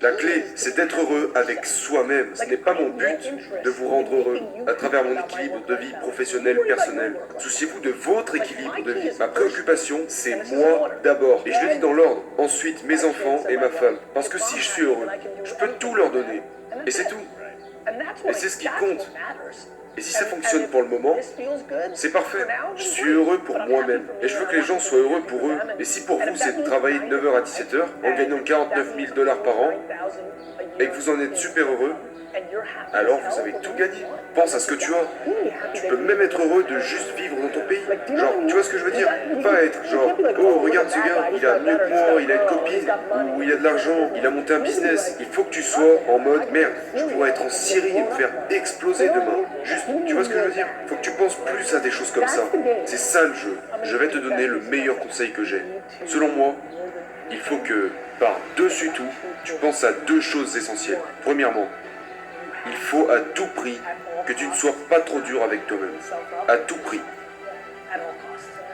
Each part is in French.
La clé, c'est d'être heureux avec soi-même. Ce n'est pas mon but de vous rendre heureux à travers mon équilibre de vie professionnelle, personnelle. Souciez-vous de votre équilibre de vie. Ma préoccupation, c'est moi d'abord. Et je le dis dans l'ordre. Ensuite, mes enfants et ma femme. Parce que si je suis heureux, je peux tout leur donner. Et c'est tout. Et c'est ce qui compte. Et si ça fonctionne pour le moment, c'est parfait. Je suis heureux pour moi-même. Et je veux que les gens soient heureux pour eux. Et si pour vous, c'est de travailler de 9 heures à 17 heures en gagnant 49 000 dollars par an, et que vous en êtes super heureux, alors vous avez tout gagné. Pense à ce que tu as. Tu peux même être heureux de juste vivre dans ton pays. Genre, tu vois ce que je veux dire? Pas être genre, oh regarde ce gars, il a mieux que moi, il a une copine, ou il a de l'argent, il a monté un business. Il faut que tu sois en mode, merde, je pourrais être en Syrie et me faire exploser demain. Juste, tu vois ce que je veux dire? Faut que tu penses plus à des choses comme ça. C'est ça le jeu. Je vais te donner le meilleur conseil que j'ai. Selon moi, il faut que, par-dessus tout, tu penses à deux choses essentielles. Premièrement, il faut à tout prix que tu ne sois pas trop dur avec toi-même. À tout prix.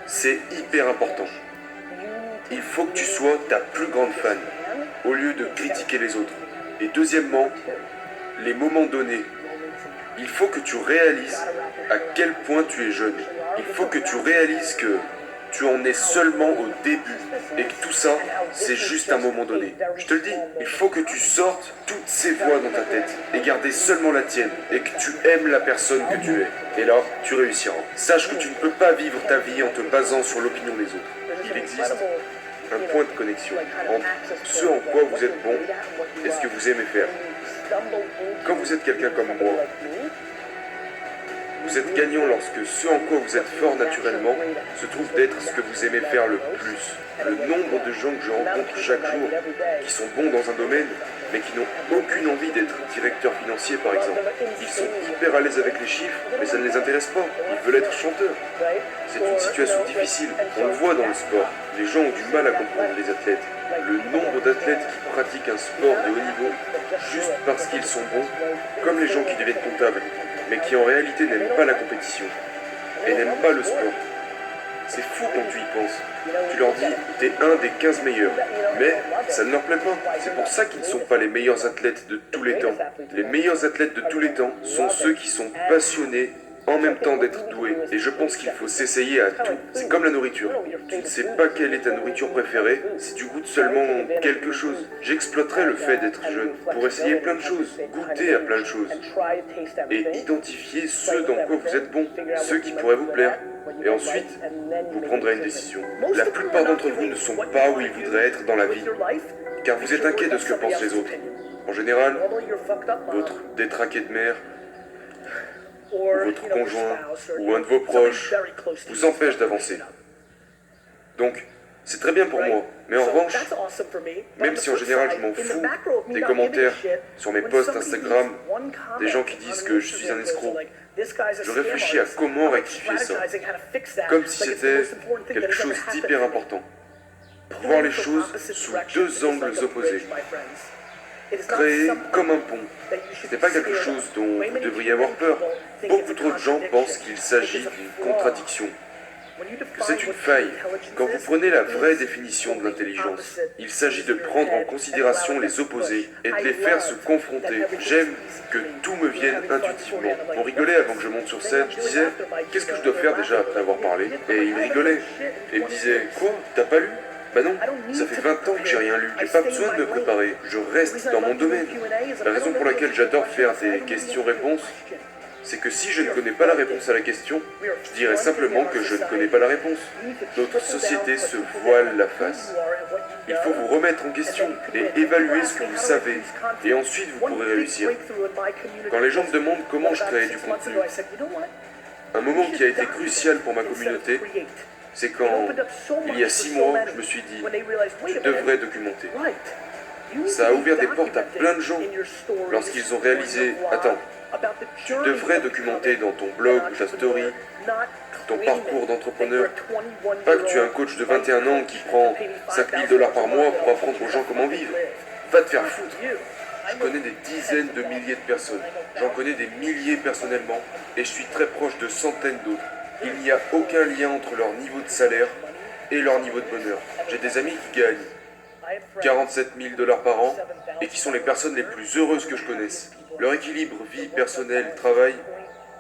C'est hyper important. Il faut que tu sois ta plus grande fan, au lieu de critiquer les autres. Et deuxièmement, les moments donnés. Il faut que tu réalises à quel point tu es jeune. Il faut que tu réalises que tu en es seulement au début et que tout ça, c'est juste un moment donné. Je te le dis, il faut que tu sortes toutes ces voix dans ta tête et garder seulement la tienne et que tu aimes la personne que tu es. Et là, tu réussiras. Sache que tu ne peux pas vivre ta vie en te basant sur l'opinion des autres. Il existe un point de connexion entre ce en quoi vous êtes bon et ce que vous aimez faire. Quand vous êtes quelqu'un comme moi, vous êtes gagnant lorsque ce en quoi vous êtes fort naturellement se trouve d'être ce que vous aimez faire le plus. Le nombre de gens que je rencontre chaque jour qui sont bons dans un domaine, mais qui n'ont aucune envie d'être directeur financier par exemple. Ils sont hyper à l'aise avec les chiffres, mais ça ne les intéresse pas. Ils veulent être chanteurs. C'est une situation difficile. On le voit dans le sport. Les gens ont du mal à comprendre les athlètes. Le nombre d'athlètes qui pratiquent un sport de haut niveau juste parce qu'ils sont bons, comme les gens qui deviennent comptables, mais qui en réalité n'aiment pas la compétition et n'aiment pas le sport. C'est fou quand tu y penses. Tu leur dis, t'es un des 15 meilleurs, mais ça ne leur plaît pas. C'est pour ça qu'ils ne sont pas les meilleurs athlètes de tous les temps. Les meilleurs athlètes de tous les temps sont ceux qui sont passionnés en même temps d'être doués. Et je pense qu'il faut s'essayer à tout. C'est comme la nourriture. Tu ne sais pas quelle est ta nourriture préférée si tu goûtes seulement quelque chose. J'exploiterai le fait d'être jeune pour essayer plein de choses, goûter à plein de choses et identifier ceux dans quoi vous êtes bon, ceux qui pourraient vous plaire. Et ensuite, vous prendrez une décision. La plupart d'entre vous ne sont pas où ils voudraient être dans la vie, car vous êtes inquiet de ce que pensent les autres. En général, votre détraqué de mère, ou votre conjoint, ou un de vos proches, vous empêche d'avancer. Donc, c'est très bien pour moi, mais en revanche, même si en général je m'en fous des commentaires sur mes posts Instagram, des gens qui disent que je suis un escroc, je réfléchis à comment rectifier ça, comme si c'était quelque chose d'hyper important. Voir les choses sous deux angles opposés. Créer comme un pont. Ce n'est pas quelque chose dont vous devriez avoir peur. Beaucoup trop de gens pensent qu'il s'agit d'une contradiction, que c'est une faille. Quand vous prenez la vraie définition de l'intelligence, il s'agit de prendre en considération les opposés et de les faire se confronter. J'aime que tout me vienne intuitivement. On rigolait avant que je monte sur scène, je disais « Qu'est-ce que je dois faire déjà après avoir parlé ?» Et il rigolait. Et il me disait « Quoi? T'as pas lu ?» Bah non, ça fait 20 ans que j'ai rien lu, j'ai pas besoin de me préparer, je reste dans mon domaine. La raison pour laquelle j'adore faire des questions-réponses, c'est que si je ne connais pas la réponse à la question, je dirais simplement que je ne connais pas la réponse. Notre société se voile la face. Il faut vous remettre en question et évaluer ce que vous savez, et ensuite vous pourrez réussir. Quand les gens me demandent comment je crée du contenu, un moment qui a été crucial pour ma communauté, c'est quand, il y a 6 mois, je me suis dit, tu devrais documenter. Ça a ouvert des portes à plein de gens lorsqu'ils ont réalisé, attends, tu devrais documenter dans ton blog ou ta story ton parcours d'entrepreneur. Pas que tu es un coach de 21 ans qui prend 5 000 dollars par mois pour apprendre aux gens comment vivre. Va te faire foutre. Je connais des dizaines de milliers de personnes. J'en connais des milliers personnellement et je suis très proche de centaines d'autres. Il n'y a aucun lien entre leur niveau de salaire et leur niveau de bonheur. J'ai des amis qui gagnent 47 000 dollars par an et qui sont les personnes les plus heureuses que je connaisse. Leur équilibre vie personnelle, travail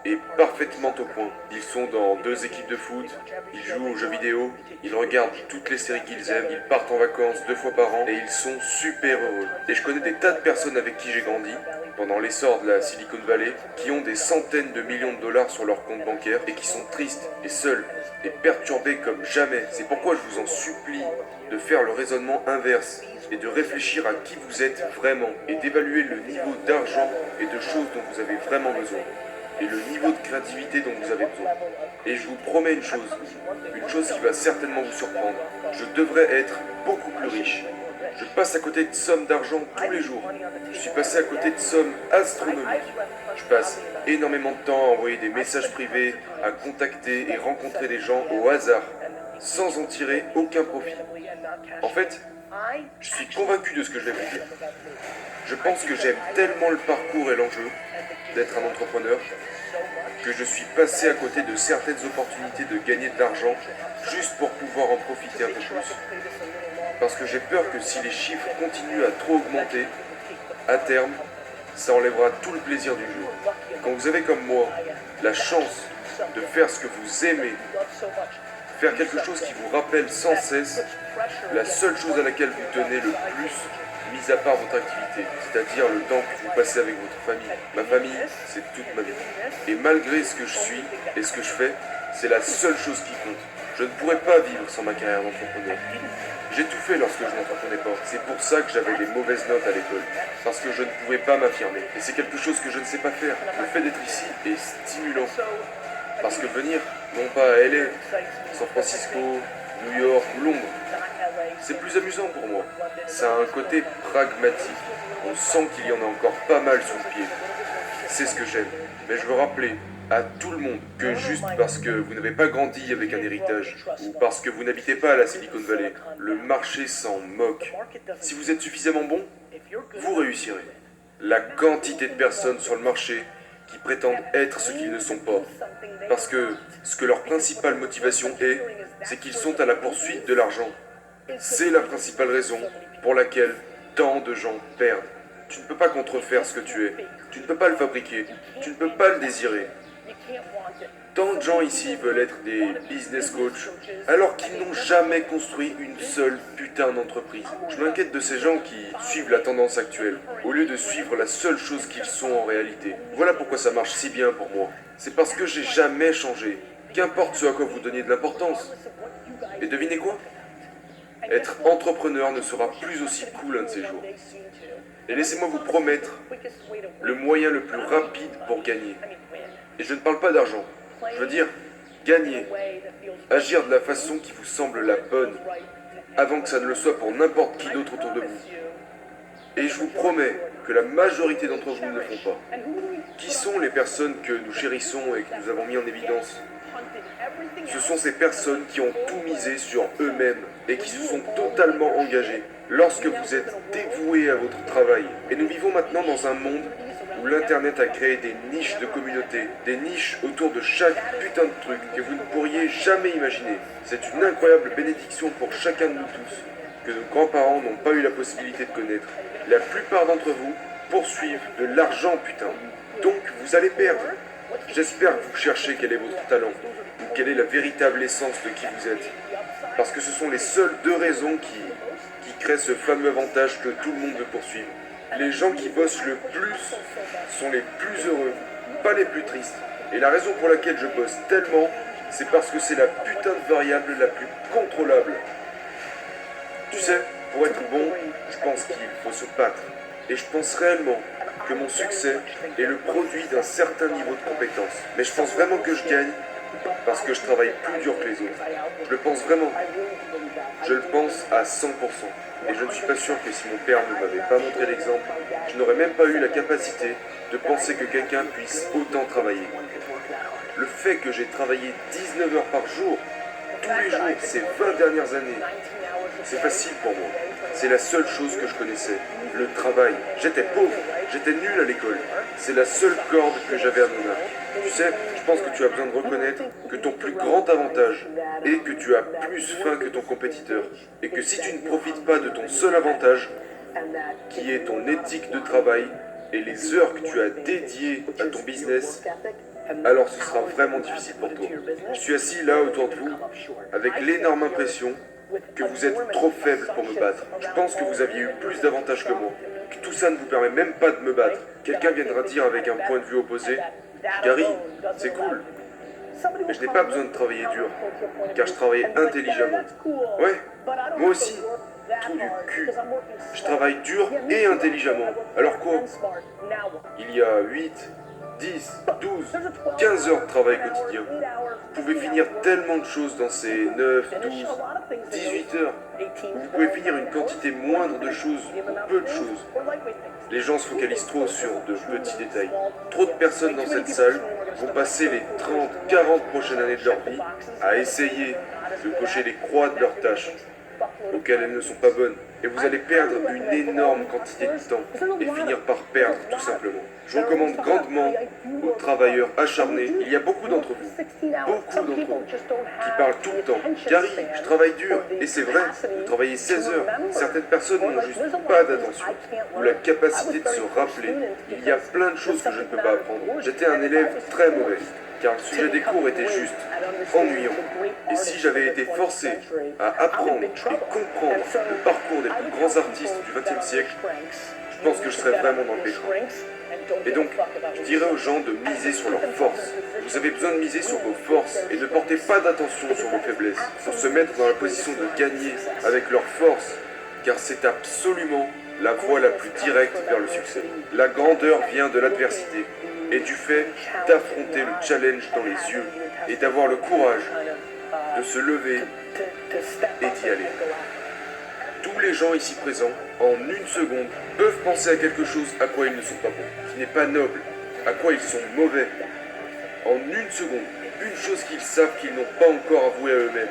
est parfaitement au point. Ils sont dans 2 équipes de foot, ils jouent aux jeux vidéo, ils regardent toutes les séries qu'ils aiment, ils partent en vacances 2 fois par an et ils sont super heureux. Et je connais des tas de personnes avec qui j'ai grandi pendant l'essor de la Silicon Valley qui ont des centaines de millions de dollars sur leur compte bancaire et qui sont tristes et seuls et perturbés comme jamais. C'est pourquoi je vous en supplie de faire le raisonnement inverse et de réfléchir à qui vous êtes vraiment et d'évaluer le niveau d'argent et de choses dont vous avez vraiment besoin et le niveau de créativité dont vous avez besoin. Et je vous promets une chose qui va certainement vous surprendre. Je devrais être beaucoup plus riche. Je passe à côté de sommes d'argent tous les jours. Je suis passé à côté de sommes astronomiques. Je passe énormément de temps à envoyer des messages privés, à contacter et rencontrer des gens au hasard, sans en tirer aucun profit. En fait, je suis convaincu de ce que je vais vous dire. Je pense que j'aime tellement le parcours et l'enjeu d'être un entrepreneur que je suis passé à côté de certaines opportunités de gagner de l'argent juste pour pouvoir en profiter un peu plus. Parce que j'ai peur que si les chiffres continuent à trop augmenter, à terme, ça enlèvera tout le plaisir du jeu. Quand vous avez comme moi la chance de faire ce que vous aimez, faire quelque chose qui vous rappelle sans cesse la seule chose à laquelle vous tenez le plus, mis à part votre activité, c'est-à-dire le temps que vous passez avec votre famille. Ma famille, c'est toute ma vie. Et malgré ce que je suis et ce que je fais, c'est la seule chose qui compte. Je ne pourrais pas vivre sans ma carrière d'entrepreneur. J'ai tout fait lorsque je n'entreprenais pas. C'est pour ça que j'avais des mauvaises notes à l'école. Parce que je ne pouvais pas m'affirmer. Et c'est quelque chose que je ne sais pas faire. Le fait d'être ici est stimulant. Parce que venir, non pas à LA, San Francisco, New York ou Londres, c'est plus amusant pour moi. Ça a un côté pragmatique. On sent qu'il y en a encore pas mal sous le pied. C'est ce que j'aime. Mais je veux rappeler à tout le monde que juste parce que vous n'avez pas grandi avec un héritage ou parce que vous n'habitez pas à la Silicon Valley, le marché s'en moque. Si vous êtes suffisamment bon, vous réussirez. La quantité de personnes sur le marché qui prétendent être ce qu'ils ne sont pas. Parce que ce que leur principale motivation est, c'est qu'ils sont à la poursuite de l'argent. C'est la principale raison pour laquelle tant de gens perdent. Tu ne peux pas contrefaire ce que tu es. Tu ne peux pas le fabriquer. Tu ne peux pas le désirer. Tant de gens ici veulent être des business coachs alors qu'ils n'ont jamais construit une seule putain d'entreprise. Je m'inquiète de ces gens qui suivent la tendance actuelle au lieu de suivre la seule chose qu'ils sont en réalité. Voilà pourquoi ça marche si bien pour moi. C'est parce que j'ai jamais changé. Qu'importe ce à quoi vous donniez de l'importance. Et devinez quoi ? Être entrepreneur ne sera plus aussi cool un de ces jours. Et laissez-moi vous promettre le moyen le plus rapide pour gagner. Et je ne parle pas d'argent. Je veux dire, gagner. Agir de la façon qui vous semble la bonne, avant que ça ne le soit pour n'importe qui d'autre autour de vous. Et je vous promets que la majorité d'entre vous ne le font pas. Qui sont les personnes que nous chérissons et que nous avons mis en évidence ? Ce sont ces personnes qui ont tout misé sur eux-mêmes et qui se sont totalement engagées lorsque vous êtes dévoués à votre travail. Et nous vivons maintenant dans un monde où l'Internet a créé des niches de communauté, des niches autour de chaque putain de truc que vous ne pourriez jamais imaginer. C'est une incroyable bénédiction pour chacun de nous tous, que nos grands-parents n'ont pas eu la possibilité de connaître. La plupart d'entre vous poursuivent de l'argent, putain. Donc vous allez perdre. J'espère que vous cherchez quel est votre talent, ou quelle est la véritable essence de qui vous êtes. Parce que ce sont les seules 2 raisons qui créent ce fameux avantage que tout le monde veut poursuivre. Les gens qui bossent le plus sont les plus heureux, pas les plus tristes. Et la raison pour laquelle je bosse tellement, c'est parce que c'est la putain de variable la plus contrôlable. Tu sais, pour être bon, je pense qu'il faut se battre. Et je pense réellement que mon succès est le produit d'un certain niveau de compétence. Mais je pense vraiment que je gagne parce que je travaille plus dur que les autres. Je le pense vraiment. Je le pense à 100%. Et je ne suis pas sûr que si mon père ne m'avait pas montré l'exemple, je n'aurais même pas eu la capacité de penser que quelqu'un puisse autant travailler. Le fait que j'ai travaillé 19 heures par jour, tous les jours, ces 20 dernières années, C'est facile pour moi. C'est la seule chose que je connaissais. Le travail. J'étais pauvre. J'étais nul à l'école. C'est la seule corde que j'avais à mon arc. Tu sais, je pense que tu as besoin de reconnaître que ton plus grand avantage est que tu as plus faim que ton compétiteur. Et que si tu ne profites pas de ton seul avantage, qui est ton éthique de travail et les heures que tu as dédiées à ton business, alors ce sera vraiment difficile pour toi. Je suis assis là autour de vous, avec l'énorme impression que vous êtes trop faible pour me battre. Je pense que vous aviez eu plus d'avantages que moi, que tout ça ne vous permet même pas de me battre. Quelqu'un viendra dire avec un point de vue opposé, Gary, c'est cool, mais je n'ai pas besoin de travailler dur, car je travaille intelligemment. Ouais, moi aussi, tout du cul. Je travaille dur et intelligemment. Alors quoi? Il y a 8, 10, 12, 15 heures de travail quotidien. Vous pouvez finir tellement de choses dans ces 9, 12, 18 heures. Vous pouvez finir une quantité moindre de choses, ou peu de choses. Les gens se focalisent trop sur de petits détails. Trop de personnes dans cette salle vont passer les 30, 40 prochaines années de leur vie à essayer de cocher les croix de leurs tâches auxquelles elles ne sont pas bonnes. Et vous allez perdre une énorme quantité de temps et finir par perdre tout simplement. Je recommande grandement aux travailleurs acharnés, il y a beaucoup d'entre vous, qui parlent tout le temps. Gary, je travaille dur, et c'est vrai, vous travaillez 16 heures. Certaines personnes n'ont juste pas d'attention, ou la capacité de se rappeler. Il y a plein de choses que je ne peux pas apprendre. J'étais un élève très mauvais, car le sujet des cours était juste ennuyant. Et si j'avais été forcé à apprendre et comprendre le parcours des plus grands artistes du XXe siècle, je pense que je serais vraiment dans le pétrin. Et donc, je dirais aux gens de miser sur leurs forces. Vous avez besoin de miser sur vos forces et ne portez pas d'attention sur vos faiblesses, pour se mettre dans la position de gagner avec leurs forces, car c'est absolument la voie la plus directe vers le succès. La grandeur vient de l'adversité et du fait d'affronter le challenge dans les yeux et d'avoir le courage de se lever et d'y aller. Tous les gens ici présents, en une seconde, peuvent penser à quelque chose à quoi ils ne sont pas bons, qui n'est pas noble, à quoi ils sont mauvais. En une seconde, une chose qu'ils savent qu'ils n'ont pas encore avoué à eux-mêmes.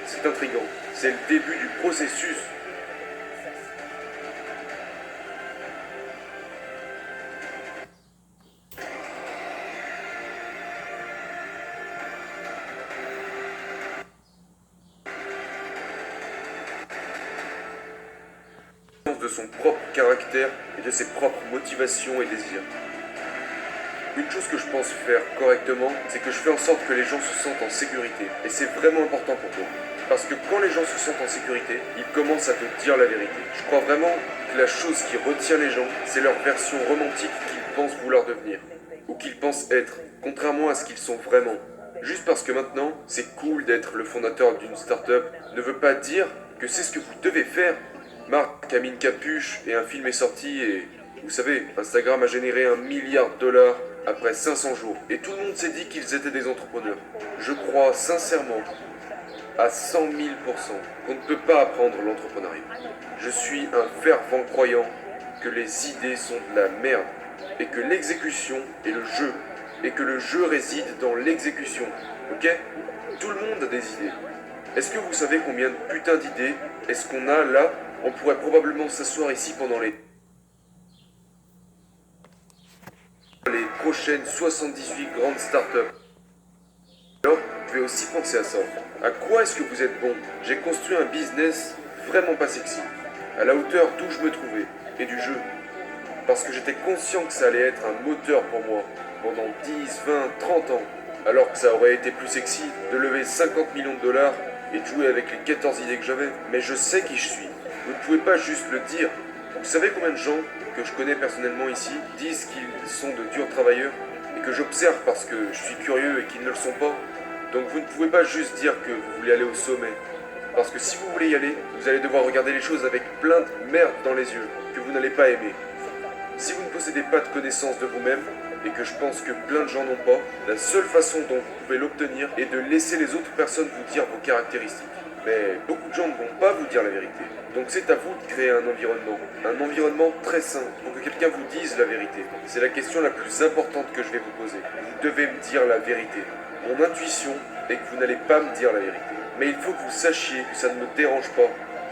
C'est intriguant, c'est le début du processus. De son propre caractère et de ses propres motivations et désirs. Une chose que je pense faire correctement, c'est que je fais en sorte que les gens se sentent en sécurité. Et c'est vraiment important pour moi. Parce que quand les gens se sentent en sécurité, ils commencent à te dire la vérité. Je crois vraiment que la chose qui retient les gens, c'est leur version romantique qu'ils pensent vouloir devenir. Ou qu'ils pensent être, contrairement à ce qu'ils sont vraiment. Juste parce que maintenant, c'est cool d'être le fondateur d'une start-up, ne veut pas dire que c'est ce que vous devez faire. Marc a mis une capuche et un film est sorti et, vous savez, Instagram a généré $1 milliard après 500 jours. Et tout le monde s'est dit qu'ils étaient des entrepreneurs. Je crois sincèrement, à 100 000%, qu'on ne peut pas apprendre l'entrepreneuriat. Je suis un fervent croyant que les idées sont de la merde et que l'exécution est le jeu. Et que le jeu réside dans l'exécution. Ok? Tout le monde a des idées. Est-ce que vous savez combien de putains d'idées est-ce qu'on a là? On pourrait probablement s'asseoir ici pendant les prochaines 78 grandes startups. Alors, vous pouvez aussi penser à ça. À quoi est-ce que vous êtes bon? J'ai construit un business vraiment pas sexy, à la hauteur d'où je me trouvais, et du jeu. Parce que j'étais conscient que ça allait être un moteur pour moi, pendant 10, 20, 30 ans. Alors que ça aurait été plus sexy de lever 50 millions de dollars et de jouer avec les 14 idées que j'avais. Mais je sais qui je suis. Vous ne pouvez pas juste le dire. Vous savez combien de gens que je connais personnellement ici disent qu'ils sont de durs travailleurs et que j'observe parce que je suis curieux et qu'ils ne le sont pas. Donc vous ne pouvez pas juste dire que vous voulez aller au sommet. Parce que si vous voulez y aller, vous allez devoir regarder les choses avec plein de merde dans les yeux que vous n'allez pas aimer. Si vous ne possédez pas de connaissance de vous-même, et que je pense que plein de gens n'ont pas, la seule façon dont vous pouvez l'obtenir est de laisser les autres personnes vous dire vos caractéristiques. Mais beaucoup de gens ne vont pas vous dire la vérité. Donc c'est à vous de créer un environnement très sain, pour que quelqu'un vous dise la vérité. C'est la question la plus importante que je vais vous poser. Vous devez me dire la vérité. Mon intuition est que vous n'allez pas me dire la vérité. Mais il faut que vous sachiez que ça ne me dérange pas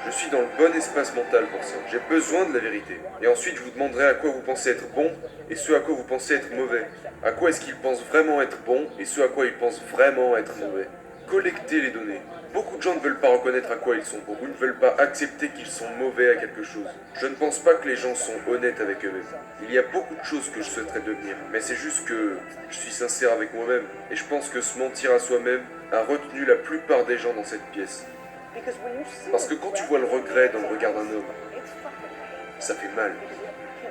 Je suis dans le bon espace mental pour ça. J'ai besoin de la vérité. Et ensuite, je vous demanderai à quoi vous pensez être bon et ce à quoi vous pensez être mauvais. À quoi est-ce qu'ils pensent vraiment être bon et ce à quoi ils pensent vraiment être mauvais. Collectez les données. Beaucoup de gens ne veulent pas reconnaître à quoi ils sont bons ou ne veulent pas accepter qu'ils sont mauvais à quelque chose. Je ne pense pas que les gens sont honnêtes avec eux-mêmes. Il y a beaucoup de choses que je souhaiterais devenir, mais c'est juste que je suis sincère avec moi-même et je pense que se mentir à soi-même a retenu la plupart des gens dans cette pièce. Parce que quand tu vois le regret dans le regard d'un homme, ça fait mal.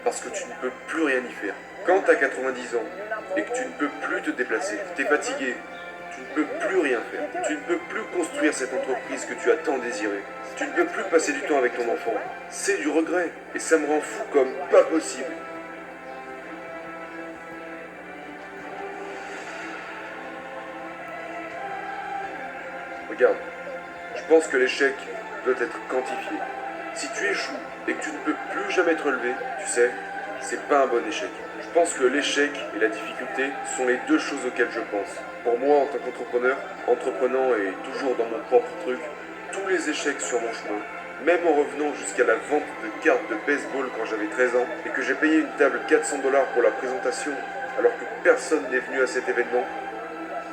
Parce que tu ne peux plus rien y faire. Quand tu as 90 ans et que tu ne peux plus te déplacer, tu es fatigué, tu ne peux plus rien faire. Tu ne peux plus construire cette entreprise que tu as tant désirée. Tu ne peux plus passer du temps avec ton enfant. C'est du regret. Et ça me rend fou comme pas possible. Regarde, je pense que l'échec doit être quantifié. Si tu échoues et que tu ne peux plus jamais te relever, tu sais, c'est pas un bon échec. Je pense que l'échec et la difficulté sont les deux choses auxquelles je pense. Pour moi, en tant qu'entrepreneur, entreprenant et toujours dans mon propre truc, tous les échecs sur mon chemin, même en revenant jusqu'à la vente de cartes de baseball quand j'avais 13 ans et que j'ai payé une table 400 $ pour la présentation alors que personne n'est venu à cet événement,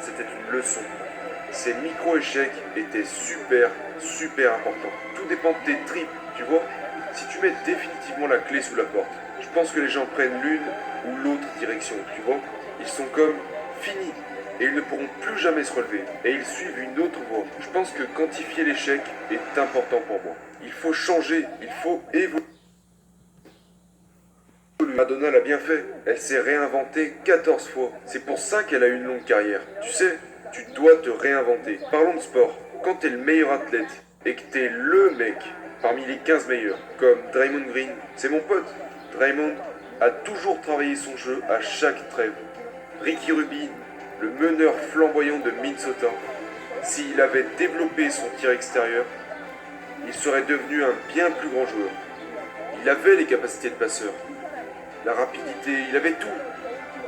c'était une leçon. Ces micro-échecs étaient super importants. Tout dépend de tes tripes, tu vois. Si tu mets définitivement la clé sous la porte, je pense que les gens prennent l'une ou l'autre direction, tu vois. Ils sont comme finis et ils ne pourront plus jamais se relever et ils suivent une autre voie. Je pense que quantifier l'échec est important pour moi. Il faut changer, il faut évoluer. Madonna l'a bien fait. Elle s'est réinventée 14 fois. C'est pour ça qu'elle a eu une longue carrière. Tu sais, tu dois te réinventer. Parlons de sport. Quand t'es le meilleur athlète et que t'es le mec parmi les 15 meilleurs, comme Draymond Green, c'est mon pote. Draymond a toujours travaillé son jeu à chaque trêve. Ricky Rubin, le meneur flamboyant de Minnesota, s'il avait développé son tir extérieur, il serait devenu un bien plus grand joueur. Il avait les capacités de passeur, la rapidité, il avait tout.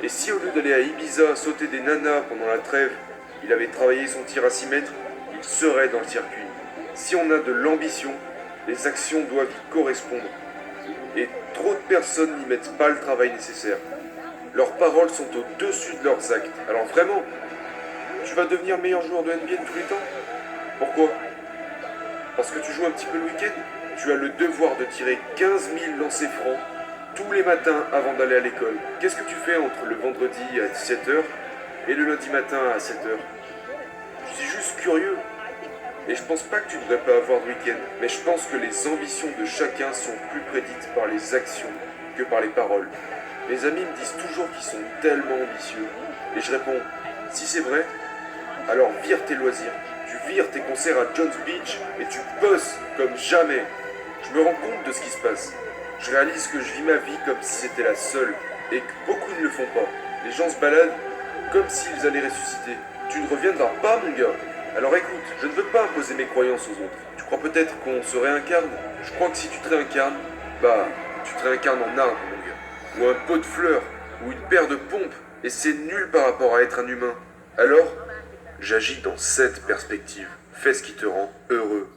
Et si au lieu d'aller à Ibiza sauter des nanas pendant la trêve, il avait travaillé son tir à 6 mètres, il serait dans le circuit. Si on a de l'ambition, les actions doivent y correspondre. Et trop de personnes n'y mettent pas le travail nécessaire. Leurs paroles sont au-dessus de leurs actes. Alors vraiment, tu vas devenir meilleur joueur de NBA de tous les temps? Pourquoi? Parce que tu joues un petit peu le week-end? Tu as le devoir de tirer 15 000 lancers francs tous les matins avant d'aller à l'école. Qu'est-ce que tu fais entre le vendredi à 17h et le lundi matin à 7h? Je suis juste curieux. Et je pense pas que tu devrais pas avoir de week-end, mais je pense que les ambitions de chacun sont plus prédites par les actions que par les paroles. Mes amis me disent toujours qu'ils sont tellement ambitieux. Et je réponds, si c'est vrai, alors vire tes loisirs. Tu vires tes concerts à Jones Beach et tu bosses comme jamais. Je me rends compte de ce qui se passe. Je réalise que je vis ma vie comme si c'était la seule et que beaucoup ne le font pas. Les gens se baladent comme s'ils allaient ressusciter. Tu ne reviendras pas, mon gars. Alors écoute, je ne veux pas imposer mes croyances aux autres. Tu crois peut-être qu'on se réincarne? Je crois que si tu te réincarnes, bah, tu te réincarnes en arbre, mon gars. Ou un pot de fleurs, ou une paire de pompes, et c'est nul par rapport à être un humain. Alors, j'agis dans cette perspective. Fais ce qui te rend heureux.